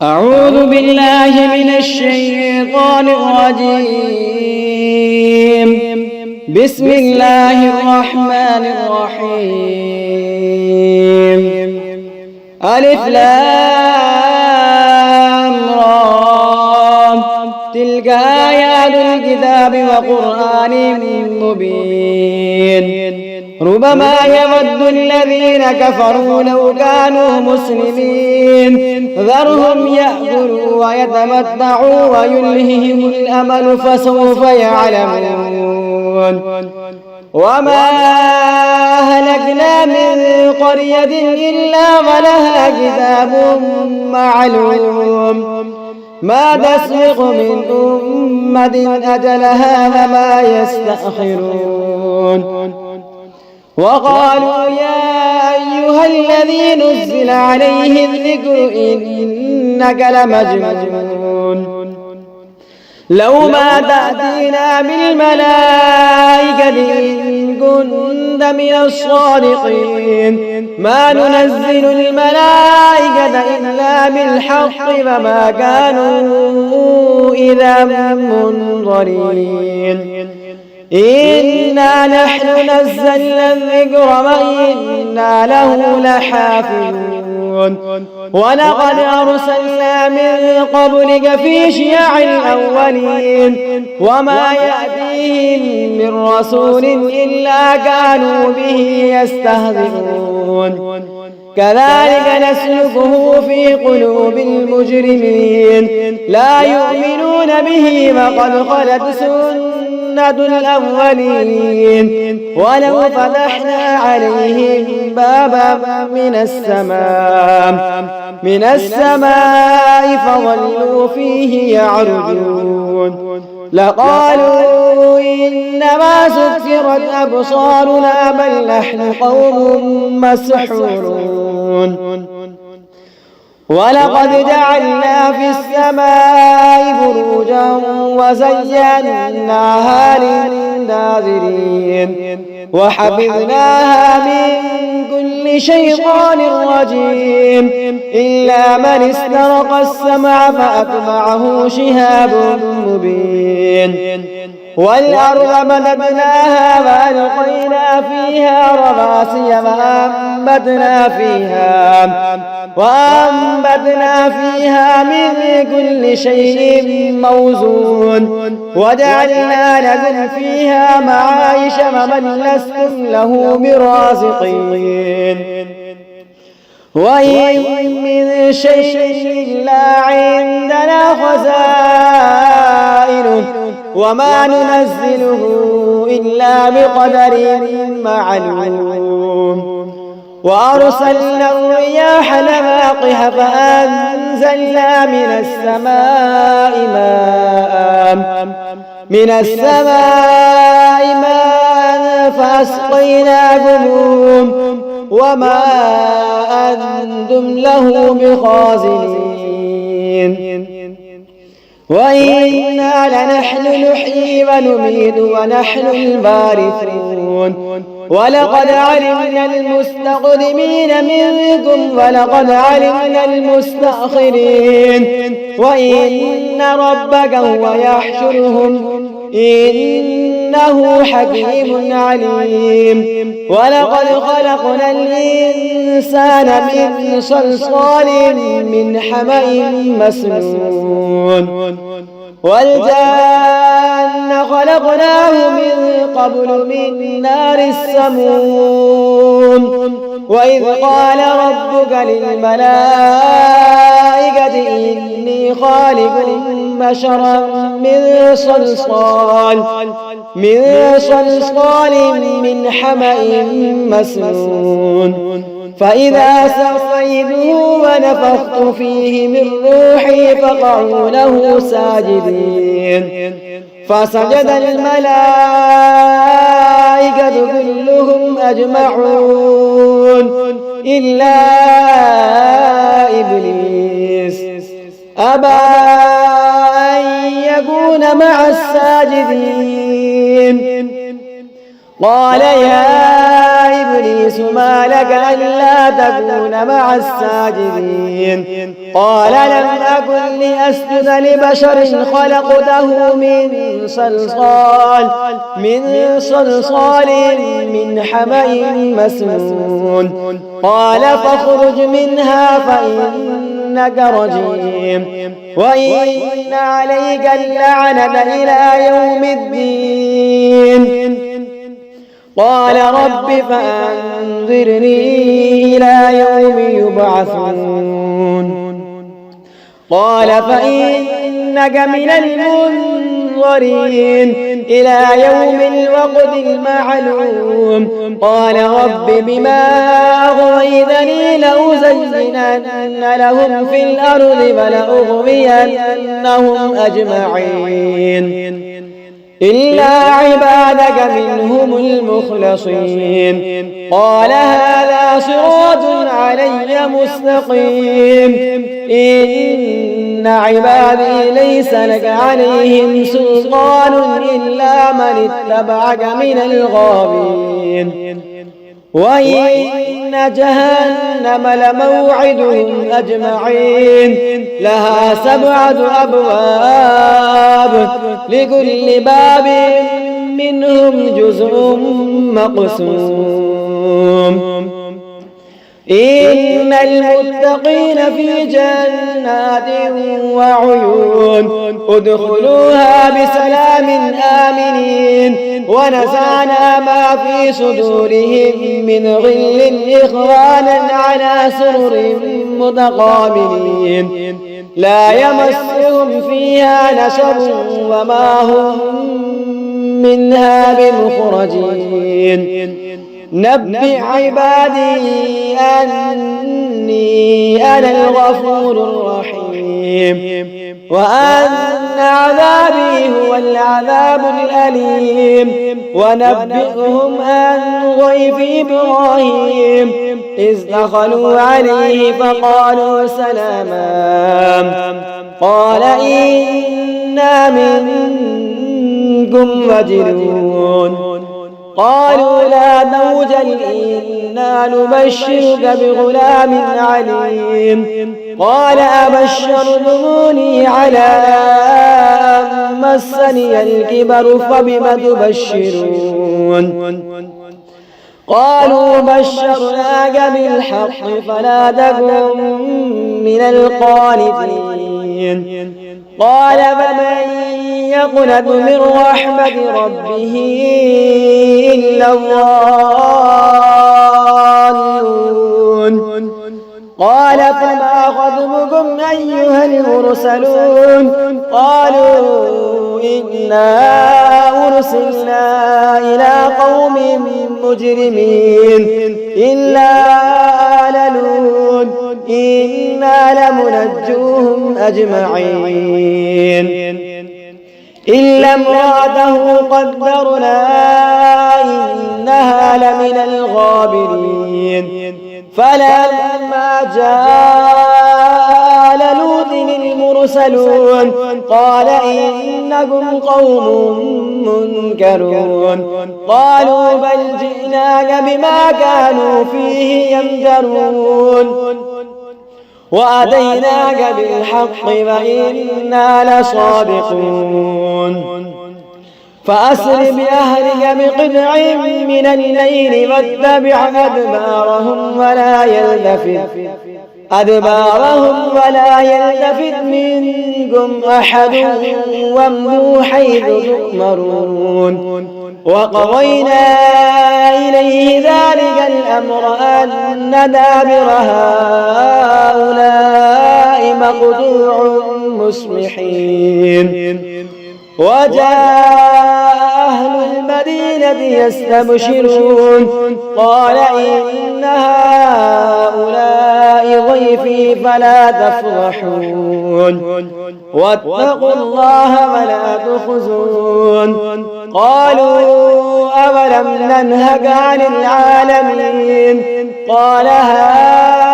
أعوذ بالله من الشيطان الرجيم. بسم الله الرحمن الرحيم. ألف لام را، تلك آيات الكتاب وقرآن مبين. ربما يود الذين كفروا لو كانوا مسلمين، ذرهم يأكلوا ويتمتعوا ويلههم الأمل فسوف يعلمون. وما أهلكنا من قرية إلا ولها كتاب معلوم، ما تسبق من أمة أجلها وما يستأخرون. وقالوا يا أيها الذي نزل عليه الذكر إنك لمجنون، لو ما تأتينا بالملائكة إن كنت من الصادقين، ما ننزل الملائكة إلا بالحق وما كانوا إذا منظرين. إنا نحن نزلنا الذكر وإنا له لحافظون. ولقد أرسلنا من قبلك في شيع الأولين، وما يأتيهم من رسول إلا كانوا به يستهزئون. كذلك نسلكه في قلوب المجرمين، لا يؤمنون به وقد خلت سنة الأولين. ولو فتحنا عليهم بابا من السماء فظلوا فيه يعرجون، لقالوا إنما سكرت أبصارنا بل نحن قوم مسحورون. ولقد جعلنا في السماء بروجا وزيناها للناظرين، وحفظناها من كل شيطان رجيم إلا من استرق السمع فأتبعه شهاب مبين. والأرض مددناها وألقينا فيها رواسي وأنبتنا فيها من كل شيء موزون، وجعلنا لكم فيها معايش ومن لستم له برازقين. وإن من شيء إلا عندنا خزائنه وما ننزله إلا بقدر معلوم. وأرسلنا الرياح لواقح فأنزلنا من السماء ماء فأسقيناكم وما أنتم له بخازنين. وإنا لنحن نحيي ونميت ونحن الوارثون. ولقد علمنا المستقدمين منكم ولقد علمنا المستأخرين، وإن ربك هو يحشرهم إنه حكيم عليم. ولقد خلقنا الإنسان من صلصال من حمأ مسنون، والجان خلقناه من قبل من نار السموم. وإذ قال ربك للملائكة إني خالق بشرا من صلصال من حمأ مسنون، فإذا سويته ونفخت فيه من روحي فقعوا له ساجدين. فسجد الملائكة كلهم أجمعون إلا إبليس أبى أن يكون مع الساجدين. قال يا إبليس ما لك ألا تكون مع الساجدين قال لم أكن لأسجد لبشر خلقته من صلصال من حمأ مسنون قال فاخرج منها فإنك رجيم وإن عليك اللعنة إلى يوم الدين قال رب فأنظرني إلى يوم يبعثون قال فإنك من المنظرين إلى يوم الوقت المعلوم قال رب بما أغويتني لأزينن لهم في الأرض ولأغوينهم أجمعين إلا عبادك منهم المخلصين قال هذا صراط علي مستقيم إن عبادي ليس لك عليهم سلطان إلا من اتبعك من الغاوين وإن جهنم لموعدهم أجمعين لها 7 أبواب لكل باب منهم جزء مقسوم إن المتقين في جنات وعيون ادخلوها بسلام آمنين ونزعنا ما في صدورهم من غل إخوانا على سرر متقابلين لا يمسهم فيها نصب وما هم منها بمخرجين نبئ عبادي أني أنا الغفور الرحيم وأن عذابي هو العذاب الأليم ونبئهم عن ضيف إبراهيم إذ دخلوا عليه فقالوا سلاما قال إنا منكم وجلون قالوا لا توجل إنا نبشرك بغلام عليم قال أبشرتموني على أن مسني الكبر فبم تبشرون قالوا بشرناك بالحق فلا تكن من القانتين قال فمن يقنط من رحمة ربه إلا الضالون قال فما خطبكم أيها المرسلون قالوا إنا أرسلنا إلى قوم مجرمين إلا آل لوط إنا لمنجوهم أجمعين إلا امرأته قدرنا إنها لمن الغابرين فلما جاء آل لوط المرسلون قال إنكم قوم منكرون قالوا بل جئناك بما كانوا فيه يمترون وأتيناك بالحق وإنا لصادقون فأسر بأهلك بقطع من الليل واتبع أدبارهم ولا يلتفت منكم أحد وامضوا حيث تؤمرون وقضينا إليه ذلك الأمر أن دابر هؤلاء مقطوع مصبحين وجاء أهل المدينة يستبشرون قال إن هؤلاء ضيفي فلا تفضحون واتقوا الله ولا تخزون قالوا أولم ننهك عن العالمين قال هؤلاء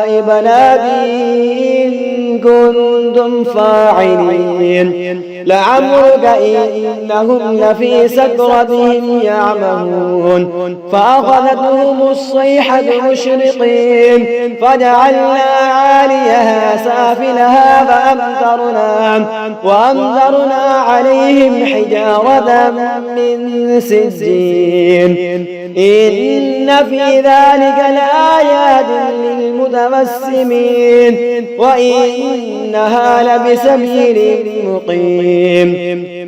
بناتي إن كنتم فاعلين لعمرك إنهم لفي سكرتهم يعمهون فأخذتهم الصيحة مشرقين فجعلنا عاليها سافلها وأمطرنا عليهم حجارة من سجين إن في ذلك لآيات للمتوسمين وإنها لبسبيل مقيم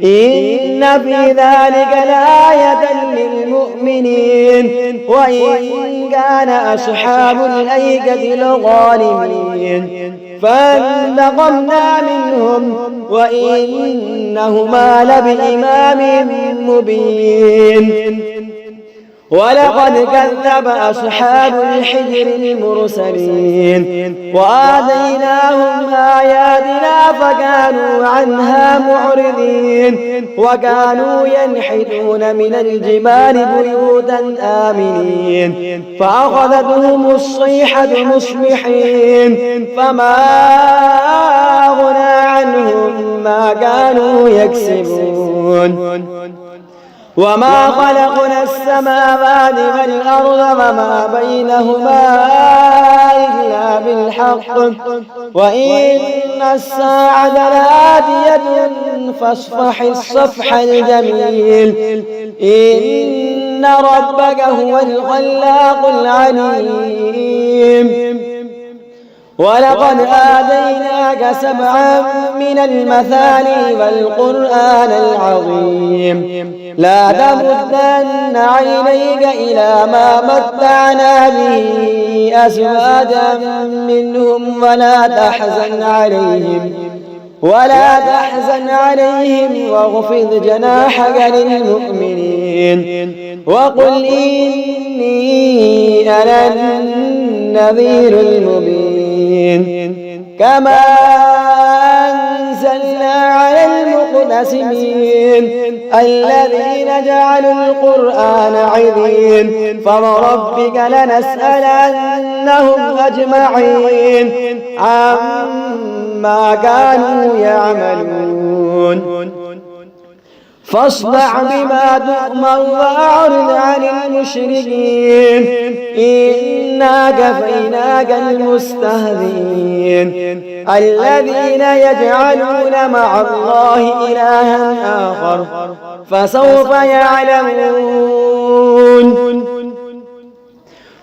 إن في ذلك لآية للمؤمنين وإن كان أصحاب الأيكة لظالمين فانتقمنا منهم وإنهما لبإمام مبين ولقد كذب أصحاب الحجر المرسلين وآتيناهم آياتنا فكانوا عنها معرضين وكانوا ينحتون من الجبال بيوتا آمنين فأخذتهم الصيحة مصبحين فما أغنى عنهم ما كانوا يكسبون وما خلقنا السماوات والأرض وما بينهما إلا بالحق وإن الساعة لآتية فاصفح الصفح الجميل إن ربك هو الخلاق العليم ولقد آتيناك سبعا من المثاني والقرآن العظيم لا تمدن عينيك إلى ما متعنا به أزواجا منهم ولا تحزن عليهم واخفض جناحك للمؤمنين وقل إني أنا النذير المبين كما أنزلنا على المقتسمين الذين جعلوا القرآن عظيم فوربك لنسألنهم أجمعين عما كانوا يعملون فاصدع بما تؤمر وأعرض عن المشركين إنا كفيناك المستهزئين الذين يجعلون مع الله إلها آخر فسوف يعلمون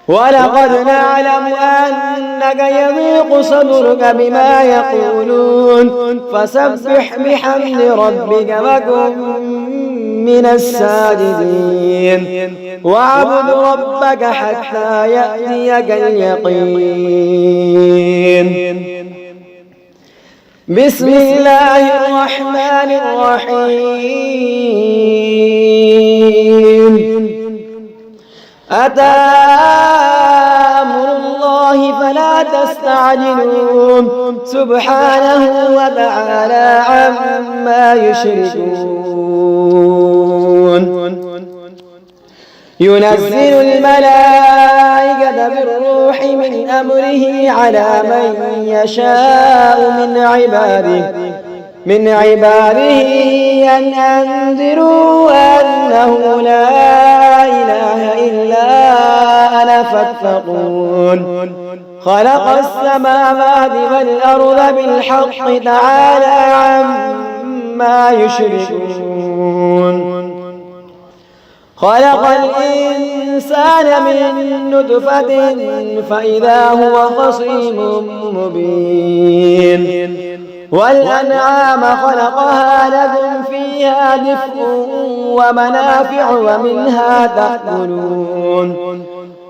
ولقد نعلم أنك يضيق صدرك بما يقولون فسبح بحمد ربك وكن من الساجدين واعبد ربك حتى يأتيك اليقين بسم الله الرحمن الرحيم أتى أمر الله فلا تستعجلون سبحانه وتعالى عما يشركون ينزل الملائكة بالروح من أمره على من يشاء من عباده أن أنذروا أنه لا إله إلا أنا فاتقون خلق السماوات والأرض بالحق تعالى عما يشركون خلق الإنسان من نطفة فإذا هو خصيم مبين والأنعام خلقها لكم فيها دفء ومنافع ومنها تأكلون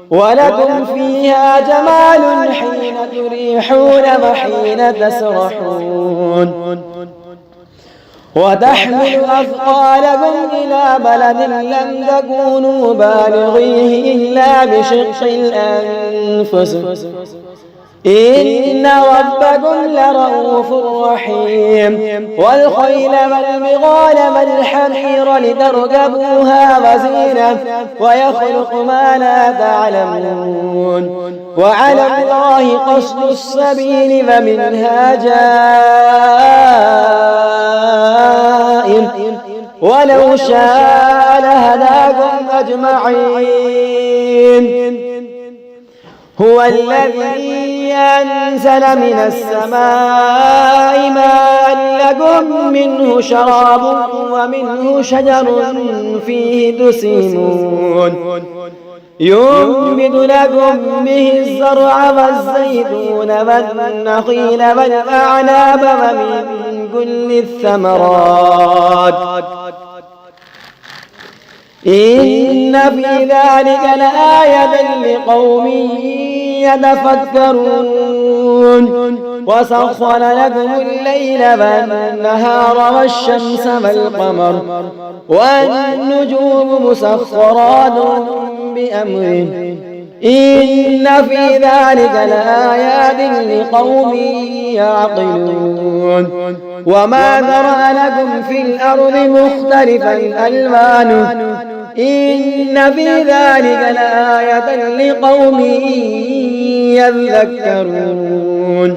ولكم فيها جمال حين تريحون وحين تسرحون وتحمل أثقالكم إلى بلد لم تكونوا بالغيه إلا بشق الأنفس إن ربكم لرؤوف رحيم والخيل والبغال والحمير لتركبوها وزينة ويخلق ما لا تعلمون وعلى الله قصد السبيل ومنها جائر ولو شاء لهداكم أجمعين هو الذي أنزل من السماء ماء لكم منه شراب ومنه شجر فيه تسيمون ينبت لكم به الزرع والزيتون والنخيل والأعناب ومن كل الثمرات إن في ذلك لآية لقوم يتفكرون وسخر لكم الليل والنهار والشمس والقمر والنجوم مسخرات بأمره إن في ذلك لآيات لقوم يعقلون وما ذرأ لكم في الأرض مختلفا ألوانه إن في ذلك لآية لقوم يذكرون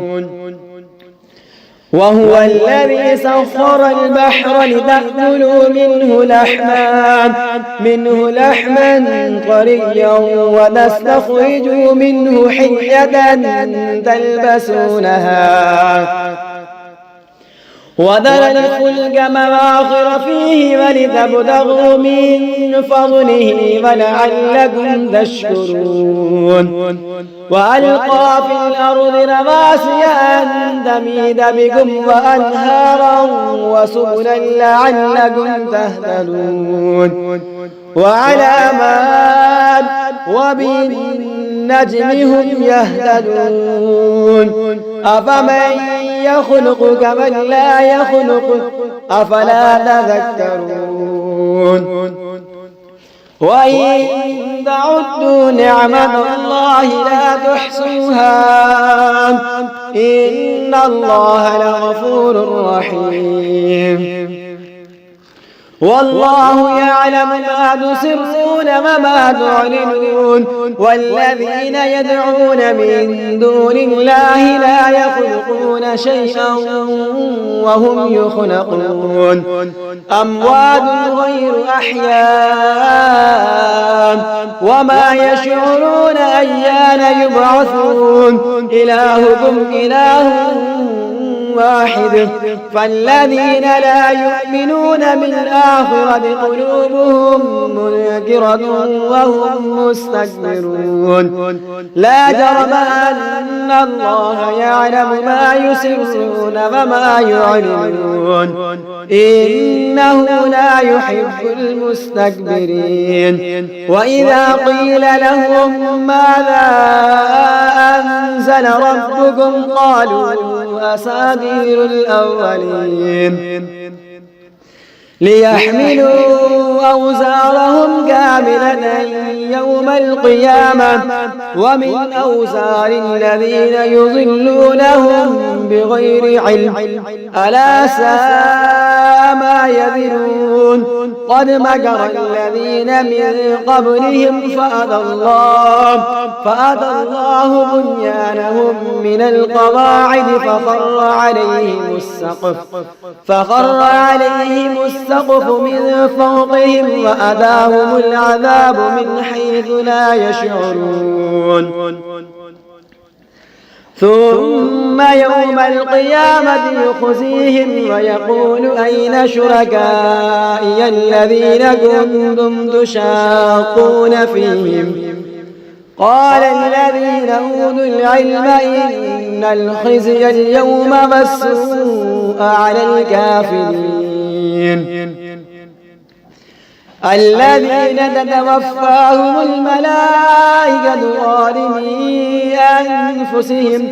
وهو الذي سخر البحر لتأكلوا منه لحما طريا وتستخرجوا منه حلية تلبسونها وترى الفلك مواخر فيه ولتبتغوا من فضله ولعلكم تشكرون وألقى في الأرض رواسي أن تميد بكم وأنهارا وسبلا لعلكم تهتدون وعلامات وبالنجم هم يهتدون أفمن يخلق كمن لا يخلق أفلا تذكرون وإن تعدوا نعمة الله لا تحصوها إن الله لغفور رحيم والله يعلم ما تسرون وما تعلنون والذين يدعون من دون الله لا يخلقون شيئا وهم يخلقون أموات غير أحياء وما يشعرون أيان يبعثون إلهكم إله واحد فالذين لا يؤمنون بالآخرة قلوبهم منكرة وهم مستكبرون لا جرم أن الله يعلم ما يسرون وما يعلنون إنه لا يحب المستكبرين وإذا قيل لهم ماذا أنزل ربكم قالوا أساطير الأولين ليحملوا أوزارهم كاملة يوم القيامة ومن أوزار الذين يضلونهم بغير علم ألا ساء ما يذرون قد مكر الذين من قبلهم فأتى الله بنيانهم من القواعد فخر عليهم السقف من فوقهم وأتاهم العذاب من حيث لا يشعرون ثم يوم القيامة يخزيهم ويقول أين شركائي الذين كنتم تشاقون فيهم قال الذين أوتوا العلم إن الخزي اليوم والسوء على الكافرين الذين تتوفاهم الملائكة ظالمي أنفسهم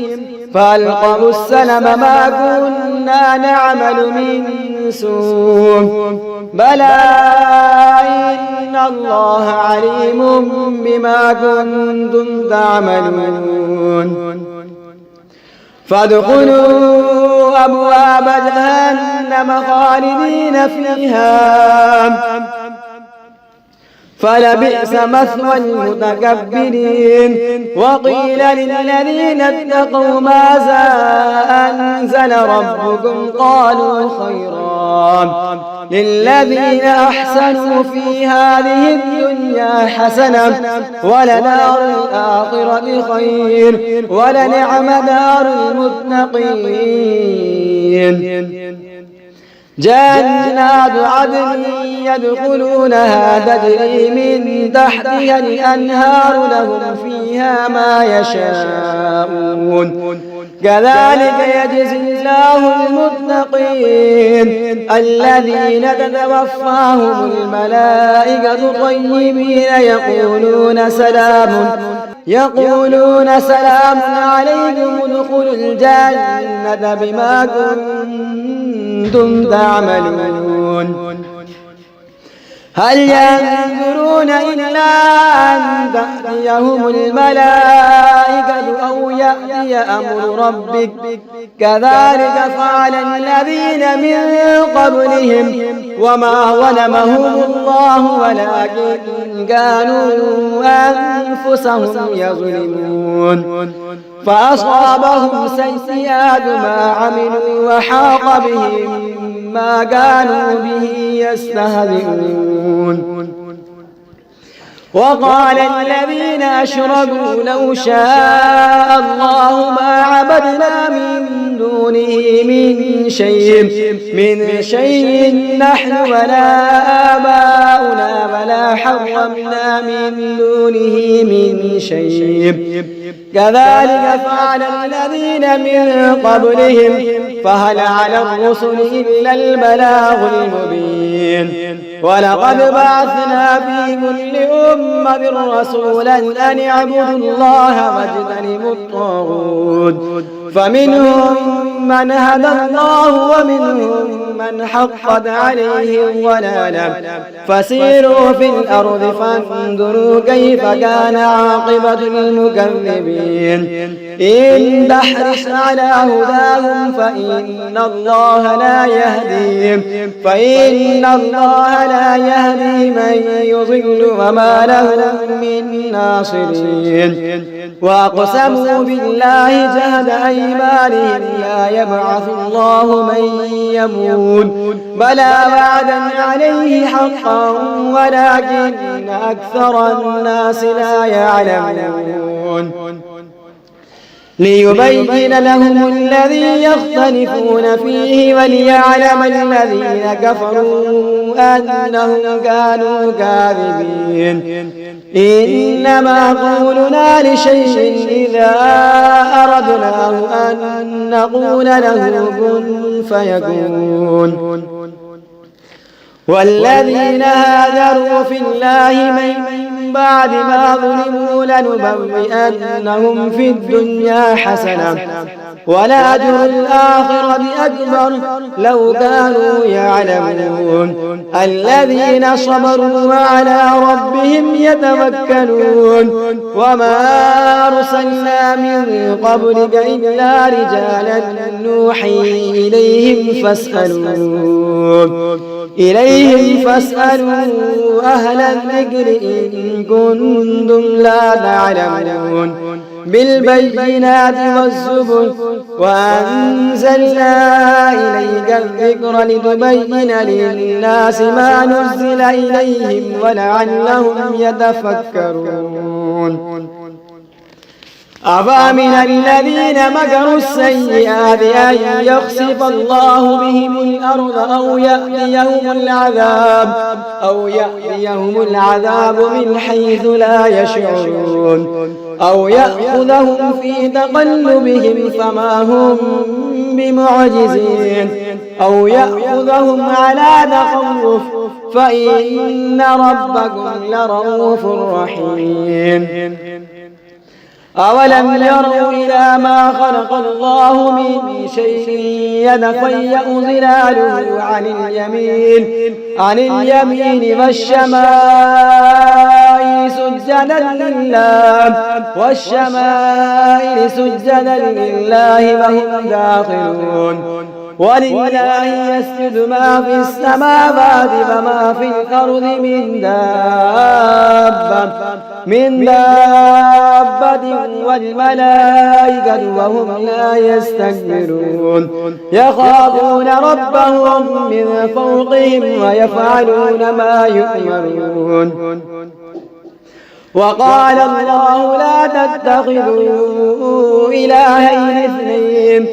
فألقوا السلم ما كنا نعمل من سوء بلى إن الله عليم بما كنتم تعملون فادخلوا أبواب جهنم خالدين فيها فلبئس مثوى المتكبرين. وقيل للذين اتقوا ماذا أنزل ربكم قالوا خيرا للذين أحسنوا في هذه الدنيا حسنة ولدار الآخرة خير ولنعم دار المتقين. جنات عدن يدخلونها تجري من تحتها الأنهار لهم فيها ما يشاءون كذلك يجزي الله المتقين الذين تتوفاهم الملائكة طيبين يقولون سلام عليكم ادخلوا الجنة بما كنتم تعملون. هل ينظرون إلا أن تأتيهم الملائكة أو يأتي أمر ربك كذلك فعل الذين من قبلهم وما ظلمهم الله ولكن كانوا أنفسهم يظلمون. فأصابهم سيئات ما عملوا وحاق بهم ما كانوا به يستهزئون. وقال الذين أشركوا لو شاء الله ما عبدنا من دونه من شيء نحن ولا آباؤنا ولا حرمنا من دونه من شيء كذلك فعل الذين من قبلهم فهل على الرسل إلا البلاغ المبين. ولقد بعثنا في كل أمة رسولا أن اعبدوا الله واجتنبوا الطاغوت فمنهم من هدى الله ومنهم من حقت عليه الضلالة فسيروا في الأرض فانظروا كيف كان عاقبة المكذبين. إن تحرص على هداهم فإن الله لا يهدي من يضل وما لهم من ناصرين. وأقسموا بالله جهد أيمانهم لا يبعث الله من يموت بلى وعدا عليه حقا ولكن أكثر الناس لا يعلمون. ليبين لهم الذي يختلفون فيه وليعلم الذين كفروا أنهم كانوا كاذبين. إنما قولنا لشيء إذا أردناه أن نقول له كن فيكون. والذين هاجروا في الله من بعد ما ظلموا لنبوئنهم في الدنيا حسنة ولأجر الآخرة أكبر لو كانوا يعلمون. الذين صبروا وعلى ربهم يتوكلون. وما أرسلنا من قبلك إلا رجالا نوحي إليهم فاسألوا أهل الذكر إن كنتم لا تعلمون. بالبينات والزبر وأنزلنا إليك الذكر لتبين للناس ما نزل إليهم ولعلهم يتفكرون. أفأمن الذين مكروا السيئات أن يخسف الله بهم الأرض أو يأتيهم العذاب من حيث لا يشعرون أو يأخذهم في تقلبهم فما هم بمعجزين أو يأخذهم على تخوف فإن ربكم لرؤوف رحيم. أولم يروا إلى ما خلق الله من شيء يتفيأ ظلاله عن اليمين والشمائل سجدا لله وهم داخلون ولله يسجد ما في السماوات وما في الأرض من دابة والملائكة وهم لا يستكبرون يخافون ربهم من فوقهم ويفعلون ما يؤمرون وقال الله لا تتخذوا إلهين اثنين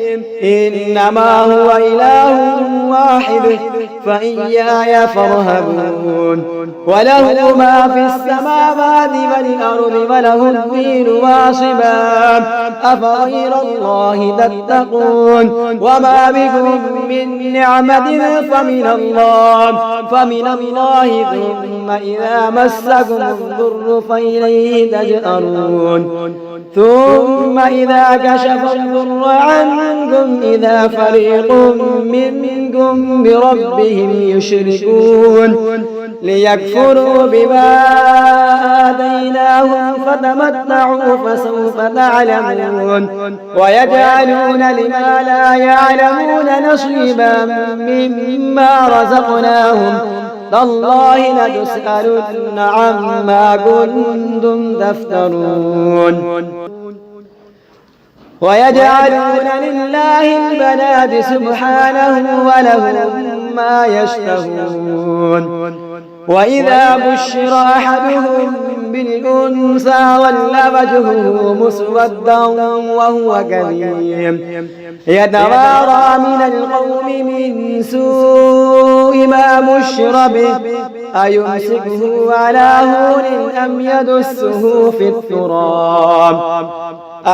إنما هو إله واحد فإياي فارهبون وله ما في السماوات والأرض وله الدين واصبا أفغير الله تتقون وما بكم من نعمة فمن الله ثم إذا مسكم الضر فإليه تجأرون ثم إذا كشف الضر عنكم إذا فريق منكم بربهم يشركون ليكفروا بما آتيناهم فتمتعوا فسوف تعلمون ويجعلون لما لا يعلمون نصيبا مما رزقناهم تالله لتسألن عما كنتم تفترون ويجعلون لله البنات سبحانه ولهم ما يشتهون وإذا بشر أحدهم بالأنثى ظل وجهه مسودا وهو كظيم يتوارى من القوم من سوء ما بشر به أيمسكه على هون أم يدسه في التراب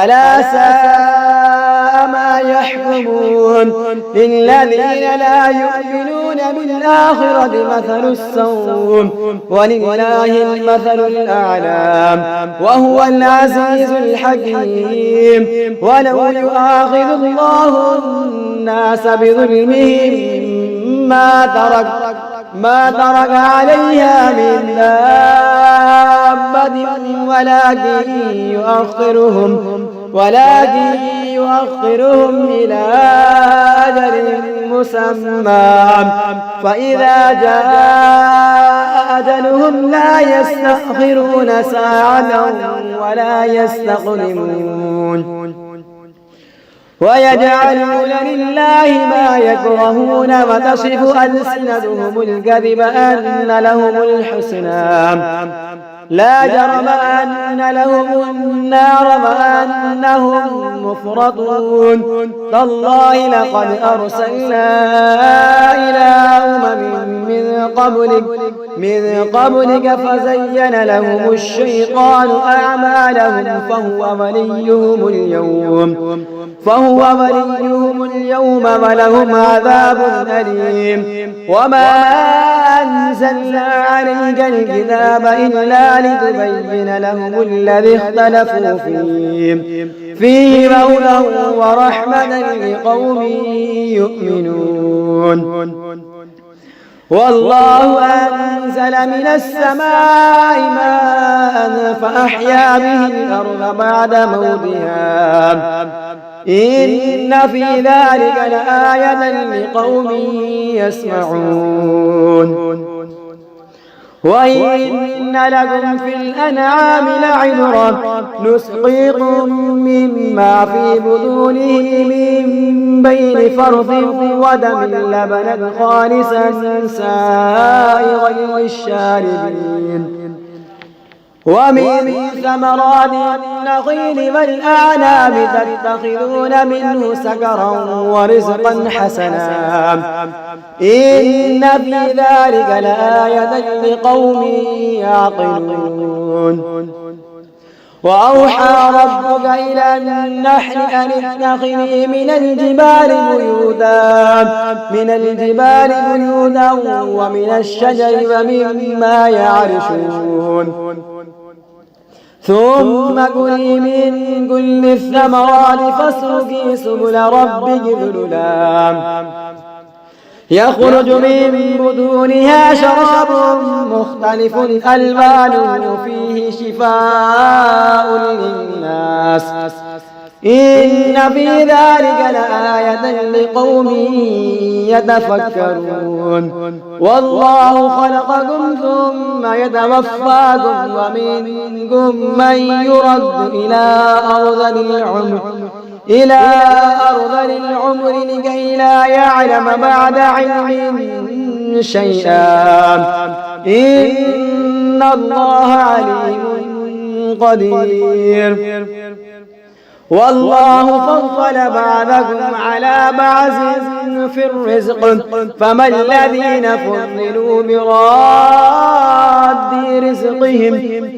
ألا ساء ما يحكمون للذين لا يؤمنون بالآخرة مثل السوء ولله المثل الأعلى وهو العزيز الحكيم ولو يؤاخذ الله الناس بظلمهم ما ترك عليها من دابة ولكن يؤخرهم إلى أجل مسمى فإذا جاء أجلهم لا يستأخرون ساعة ولا يستقدمون ويجعلون لله ما يكرهون وتصف ألسنتهم الكذب أن لهم الحسنى لا جرم أن لهم النار وأنهم مفرطون تالله لقد أرسلنا إلى من قبلك فزين لهم الشيطان أعمالهم فهو وليهم اليوم ولهم عذاب أليم وما أنزلنا عليك الكتاب إلا لتبين لهم الذي اختلفوا فيه هدى ورحمة لقوم يؤمنون والله أنزل من السماء ماء فأحيا به الأرض بعد موتها إن في ذلك لآية لقوم يسمعون وإن لكم في الأنعام لعبرة نسقيكم مما في بطونه من بين فرث ودم لبنا خالصا سائغا للشاربين ومن ثمرات النخيل والأعناب تتخذون منه سكرا ورزقا حسنا إن في ذلك لآية لقوم يعقلون وأوحى ربك إلى النحل أن اتخذي من الجبال بيوتا ومن الشجر ومما يعرشون ثم كلي من كل الثمرات فاسلكي سبل ربك ذللا يخرج من بطونها شراب مختلف ألوانه فيه شفاء للناس إن في ذلك لآية لقوم يتفكرون والله خلقكم ثم يتوفاكم ومنكم من يرد إلى أرذل العمر لكي لا يعلم بعد علم شيئا إن الله عليم قدير والله فضل بعضكم على بعض في الرزق فما الذين فضلوا براد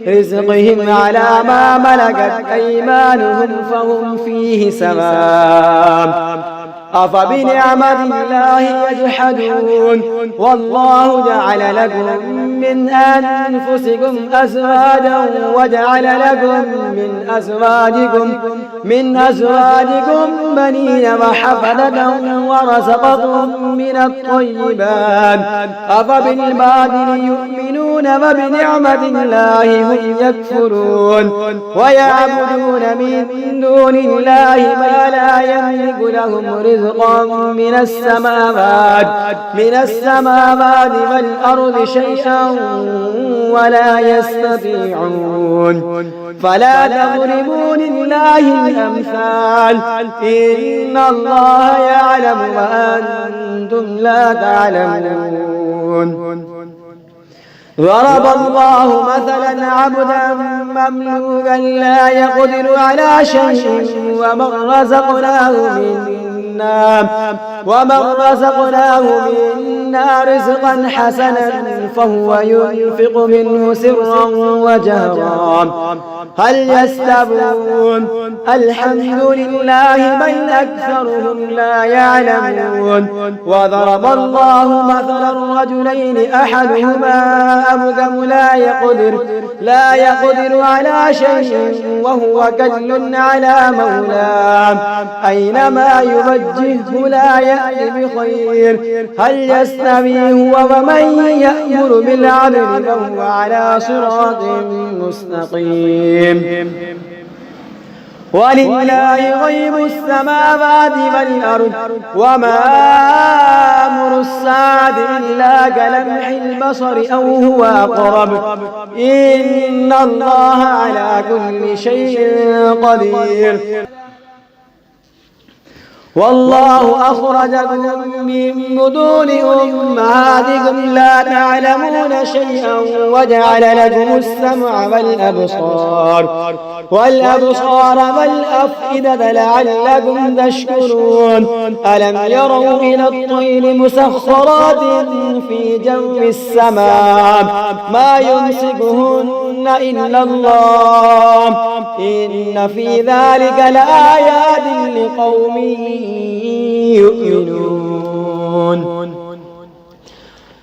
رزقهم على ما ملكت أيمانهم فهم فيه سواء أفبنعمة الله يجحدون والله جعل لكم من أنفسكم أزواجا وجعل لكم من أزواجكم بنين وحفدة ورزقكم من الطيبات أفبالباطل يؤمنون وبنعمة الله هم يكفرون ويعبدون من دون الله ما لا يملك لهم رزقا من السماوات والأرض شيئا ولا يستطيعون فلا تضربوا لله الأمثال إن الله يعلم وأنتم لا تعلمون ضرب الله مثلا عبدا مملوكا لا يقدر على شيء ومن رزقناه منا رزقا حسنا فهو ينفق منه سرا وجهرا هل يستوون الحمد لله بل أكثرهم لا يعلمون وضرب الله مثلا رجلين أحدهما أبكم لا يقدر على شيء وهو كل على مولاه أينما يوجهه لا يأتي بخير هل يستوي هو ومن يأمر بالعدل وهو على صراط مستقيم ولله غيب السماوات والأرض وما أمر الساعة إلا كلمح البصر أو هو أقرب إن الله على كل شيء قدير والله أخرجكم من بطون أمهاتكم لا تعلمون شيئا وجعل لكم السمع والأبصار والأفئدة لعلكم تشكرون ألم يروا إلى الطير مسخرات في جو السماء ما يمسكهن إلا الله إن في ذلك لآيات لقوم يؤمنون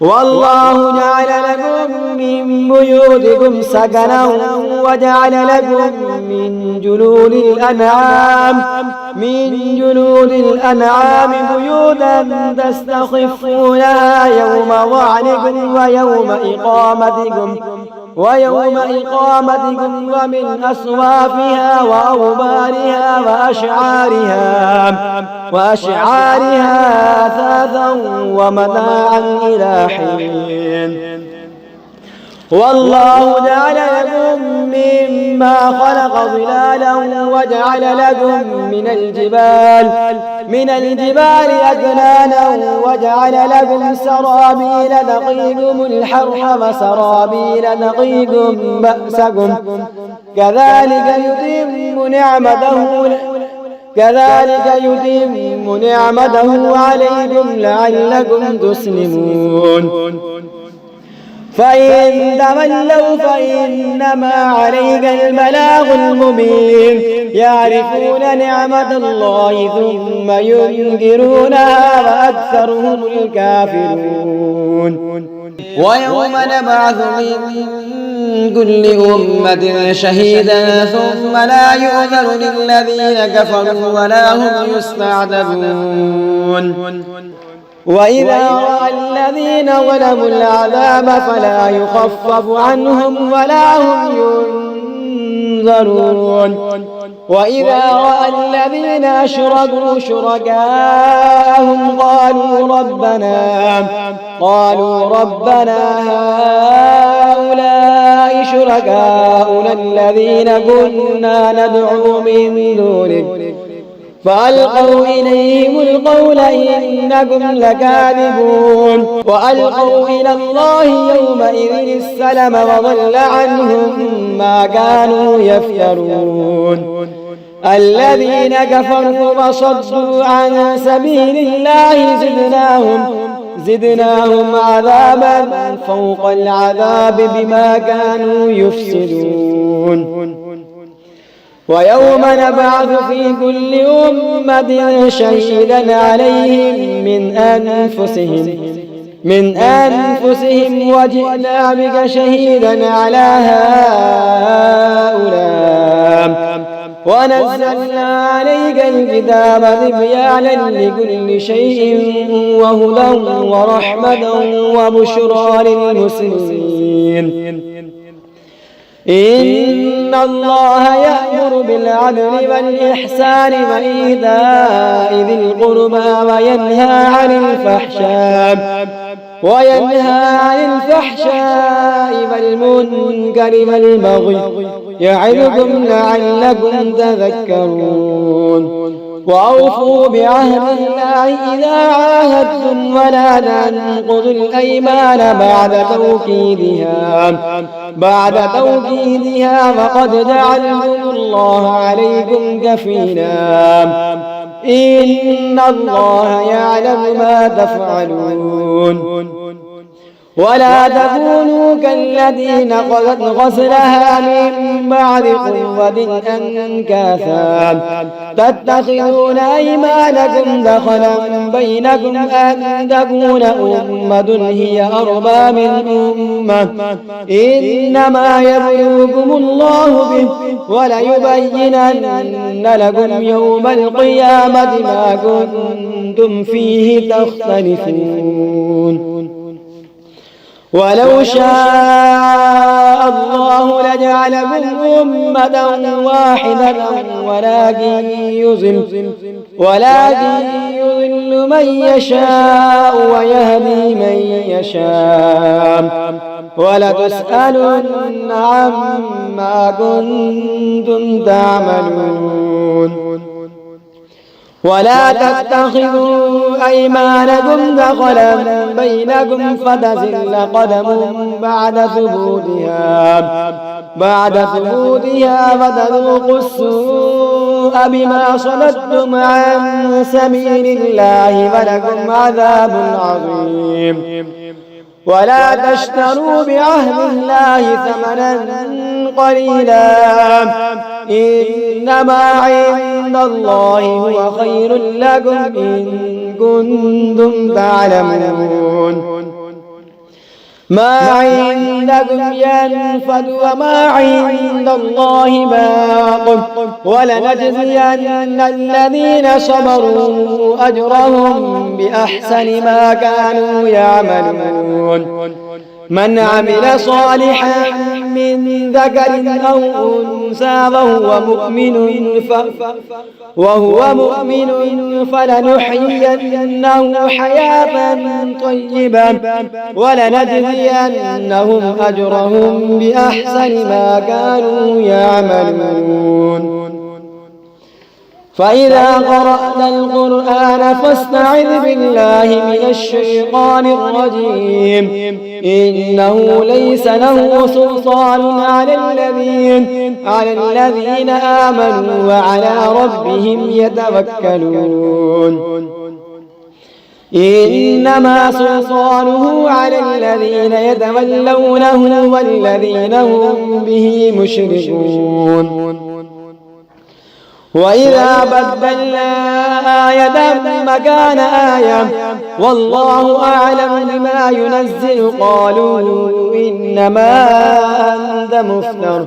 والله جعل لكم من بيوتكم سكنا وجعل لكم من جلود الأنعام بيوتا تستخفونها يوم ظعنكم ويوم إقامتكم ومن أصوافها وأوبارها وأشعارها أثاثا ومتاعا إلى حين والله جعل لكم مما خلق ظلالا وجعل لكم من الجبال أكنانا وجعل لكم سرابيل تقيكم الحر وسرابيل تقيكم بأسكم كذلك يتم نعمته عليكم لعلكم تسلمون فإن تولوا فإنما عليك البلاغ المبين يعرفون نعمة الله ثم ينكرونها وأكثرهم الكافرون ويوم نبعث من كل أمة شهيدا ثم لا يؤذن للذين كفروا ولا هم يستعتبون وإذا رأى الذين ظلموا العذاب فلا يخفف عنهم ولا هم ينظرون وإذا رأى الذين أشركوا شركاءهم قالوا ربنا هؤلاء شركاؤنا الذين كنا ندعو من دونك فألقوا إليهم القول إنكم لكاذبون وألقوا إلى الله يومئذ السلم وضل عنهم ما كانوا يفترون الذين كفروا وصدوا عن سبيل الله زدناهم عذابا فوق العذاب بما كانوا يفسدون ويوم نبعث في كل أمة شهيدا عليهم من أنفسهم وجئنا بك شهيدا على هؤلاء ونزلنا عليك الكتاب تبيانا لكل شيء وهدى ورحمة وبشرى للمسلمين إن الله يأمر بالعدل والإحسان وإيتاء ذي القربى وينهى عن الفحشاء والمنكر والبغي يعظكم لعلكم تذكرون وأوفوا بعهد الله إذا عاهدتم ولا تنقضوا الأيمان بعد توكيدها وقد جعلتم الله عليكم كفيلا إن الله يعلم ما تفعلون ولا تكونوا كالذين نقضت غزلها من بعد قوة أنكاثا تتخذون أيمانكم دخلا بينكم أن تكون أمة هي أربى من أمة إنما يبلوكم الله به وليبينن لكم يوم القيامة ما كنتم فيه تختلفون ولو شاء الله لجعلكم أمة واحدة ولكن يضل من يشاء ويهدي من يشاء ولتسألن عما كنتم تعملون ولا تتخذوا أيمانكم دخلا بينكم فتزل قدم بعد ثبوتها فتذوقوا السوء بما صددتم عن سبيل الله ولكم عذاب عظيم ولا تشتروا بعهد الله ثمنا قليلا إنما عند الله هو خير لكم إن كنتم تعلمون ما عندكم ينفد وما عند الله باق ولنجزين الذين صبروا أجرهم بأحسن ما كانوا يعملون من عمل صالحا من ذكر أو أنثى وهو مؤمن فلنحيينه حياة طيبة ولنجزينهم أجرهم بأحسن ما كانوا يعملون فإذا قرأت القرآن فاستعذ بالله من الشيطان الرجيم إنه ليس له سلطان على الذين آمنوا وعلى ربهم يتوكلون إنما سلطانه على الذين يتولونه والذين هم به مشركون وإذا بدلنا آية مكان آية والله أعلم بما ينزل قالوا إنما أنت مفتر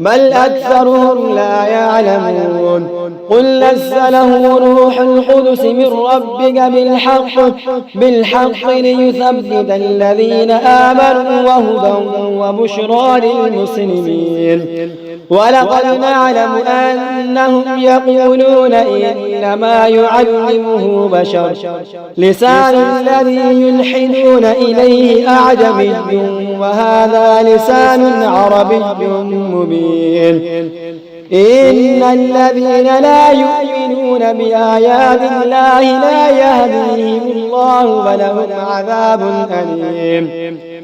بل أكثرهم لا يعلمون قل نزله روح القدس من ربك بالحق ليثبت الذين آمنوا وهدى وبشرى للمسلمين ولقد نعلم أنهم يقولون إنما يعلمه بشر لسان الذي يلحدون إليه أعجمي وهذا لسان عربي مبين إن الذين لا يؤمنون بآيات الله لا يهديهم الله فلهم عذاب أليم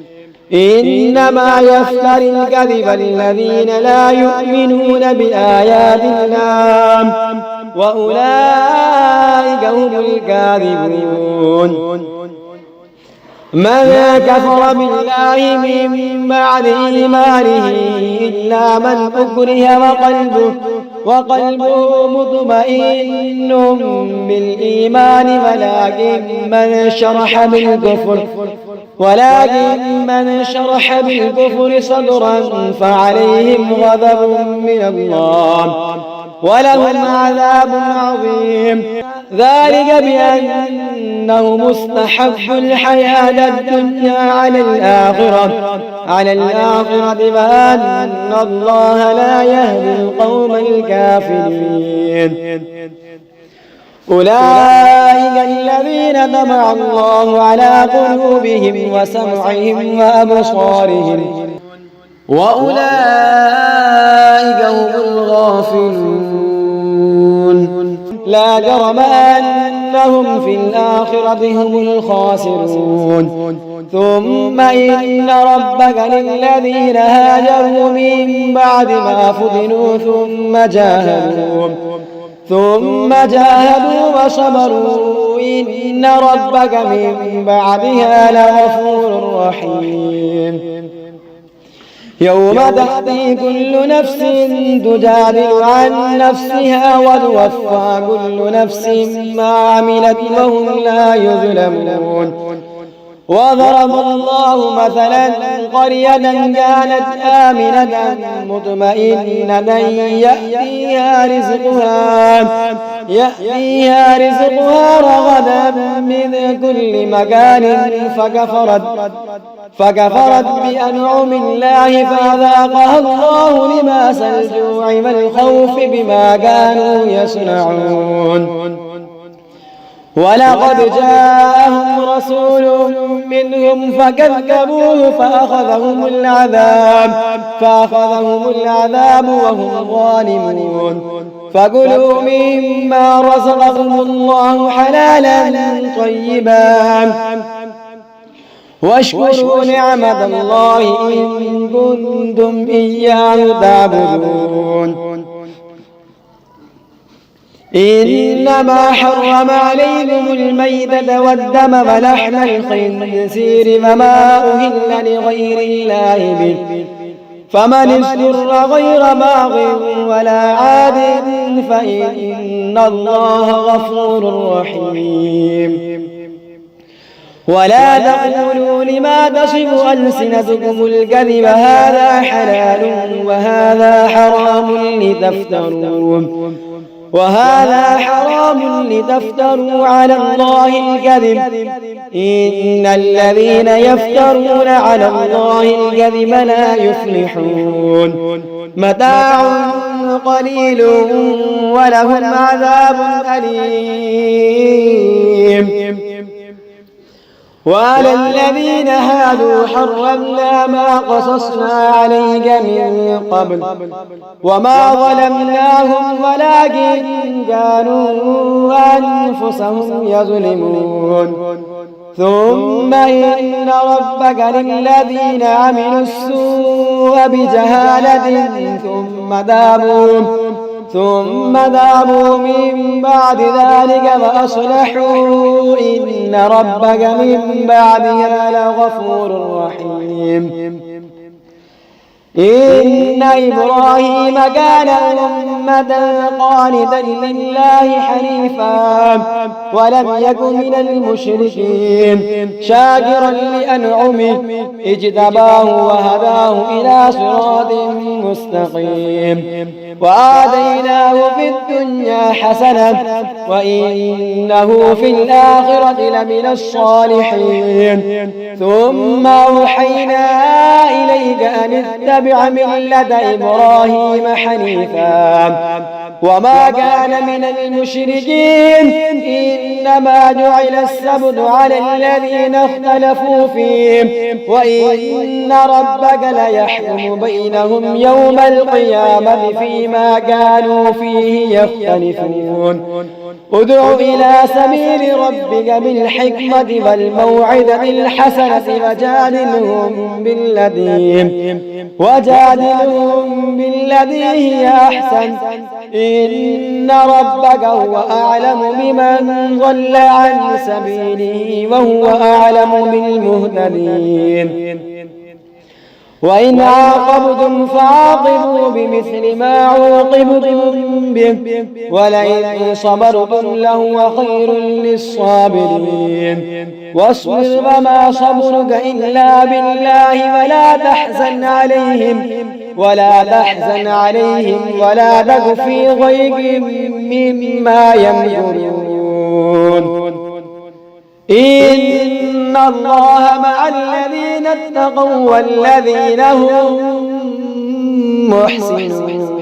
إنما يفتري الكذب الذين لا يؤمنون بآيات الله وأولئك هم الكاذبون من كفر بالله من بعد إيمانه إلا من أكره وقلبه مطمئن بالإيمان ولكن من شرح بالكفر صدرا فعليهم غضب من الله ولهم عذاب عظيم ذلك بأنه مستحب الحياة الدنيا على الآخرة وأن الله لا يهدي القوم الكافرين أولئك الذين طبع الله على قلوبهم وسمعهم وأبصارهم وأولئك هم الغافلون لا جرم أنهم في الآخرة هم الخاسرون ثم إن ربك للذين هاجروا من بعد ما فتنوا ثم جاهدوا وصبروا إن ربك من بعدها لغفور رحيم يوم تأتي كل نفس تجادل عن نفسها وتوفى كل نفس ما عملت وهم لا يظلمون وضرب الله مثلا قرية كانت آمنة مطمئنة يأتيها رزقها رغدا من كل مكان فكفرت بأنعم الله فأذاقها الله لباس الجوع والخوف بما كانوا يصنعون ولقد جاءهم رسول منهم فكذبوه فأخذهم العذاب وهم ظالمون فكلوا مما رزقكم الله حلالا طيبا واشكروا نعمة الله إن كنتم إياه تعبدون إنما حرم عليكم الميتة والدم ولحم الخنزير وما أهل لغير الله به فمن اضطر غير باغ ولا عاد فإن الله غفور رحيم ولا تقولوا لما تصف ألسنتكم الكذب هذا حلال وهذا حرام لتفتروا على الله الكذب إن الذين يفترون على الله الكذب لا يفلحون متاع قليل ولهم عذاب أليم وعلى الذين هادوا حرمنا ما قصصنا عليك من قبل وما ظلمناهم ولكن كانوا أنفسهم يظلمون ثم إن ربك للذين عملوا السوء بجهالة ثم تابوا من بعد ذلك وأصلحوا إن ربك من بعدها لغفور رحيم إن إبراهيم كان أمة قانتا لله حنيفا ولم يك من المشركين شاكرا لأنعمه اجتباه وهداه إلى صراط مستقيم وآتيناه في الدنيا حسنة وإنه في الآخرة لمن الصالحين ثم أوحينا إليك أن اتبع ملة إبراهيم حنيفا وما كان من المشركين إنما جعل السبت على الذين اختلفوا فيه وإن ربك ليحكم بينهم يوم القيامة فيما كانوا فيه يختلفون ادع إلى سبيل ربك بالحكمة والموعظة الحسنة وجادلهم بالذي هي أحسن إن ربك هو أعلم بمن ضل عن سبيله وهو أعلم بالمهتدين وإن عاقبتم فعاقبوا بمثل ما عوقبتم به ولئن صبرتم لهو خير للصابرين واصبر وما صبرك إلا بالله ولا تحزن عليهم ولا تك في ضيق مما يمكرون إن الله مع الذين اتقوا والذين هم محسنون.